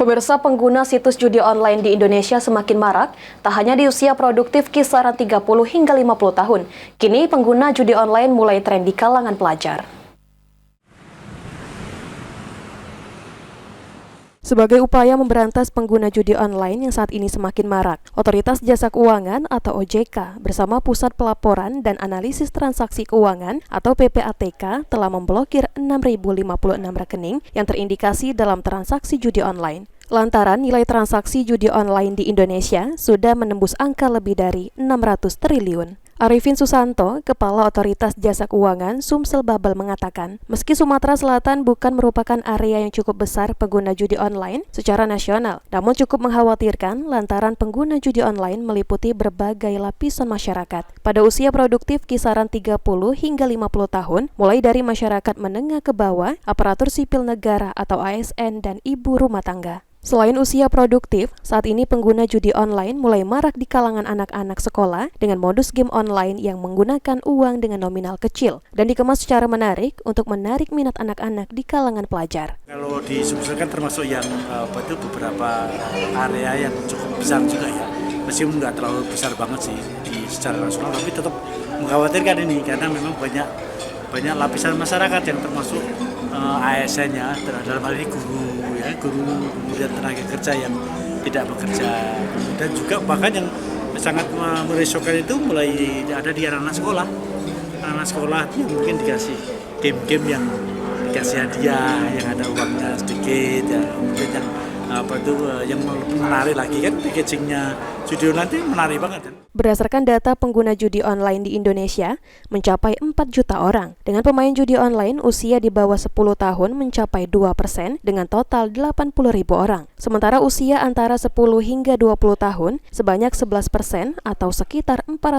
Pemirsa, pengguna situs judi online di Indonesia semakin marak, tak hanya di usia produktif kisaran 30 hingga 50 tahun. Kini pengguna judi online mulai tren di kalangan pelajar. Sebagai upaya memberantas pengguna judi online yang saat ini semakin marak, Otoritas Jasa Keuangan atau OJK bersama Pusat Pelaporan dan Analisis Transaksi Keuangan atau PPATK telah memblokir 6.056 rekening yang terindikasi dalam transaksi judi online. Lantaran nilai transaksi judi online di Indonesia sudah menembus angka lebih dari 600 triliun. Arifin Susanto, Kepala Otoritas Jasa Keuangan Sumsel Babel mengatakan, meski Sumatera Selatan bukan merupakan area yang cukup besar pengguna judi online secara nasional, namun cukup mengkhawatirkan lantaran pengguna judi online meliputi berbagai lapisan masyarakat. Pada usia produktif kisaran 30 hingga 50 tahun, mulai dari masyarakat menengah ke bawah, aparatur sipil negara atau ASN, dan ibu rumah tangga. Selain usia produktif, saat ini pengguna judi online mulai marak di kalangan anak-anak sekolah dengan modus game online yang menggunakan uang dengan nominal kecil dan dikemas secara menarik untuk menarik minat anak-anak di kalangan pelajar. Kalau di Sumsel kan termasuk yang beberapa area yang cukup besar juga ya, meskipun nggak terlalu besar banget sih di secara nasional, tapi tetap mengkhawatirkan ini karena memang banyak lapisan masyarakat yang termasuk ASN-nya, dalam hal ini guru, kemudian tenaga kerja yang tidak bekerja, dan juga bahkan yang sangat merisaukan itu mulai ada di anak-anak sekolah. Anak sekolah yang mungkin dikasih game-game yang dikasih hadiah, yang ada uangnya sedikit, ya, kemudian yang menarik lagi kan packagingnya judi online itu menarik banget kan. Berdasarkan data pengguna judi online di Indonesia mencapai 4 juta orang. Dengan pemain judi online usia di bawah 10 tahun mencapai 2% dengan total 80.000 orang. Sementara usia antara 10 hingga 20 tahun sebanyak 11% atau sekitar 400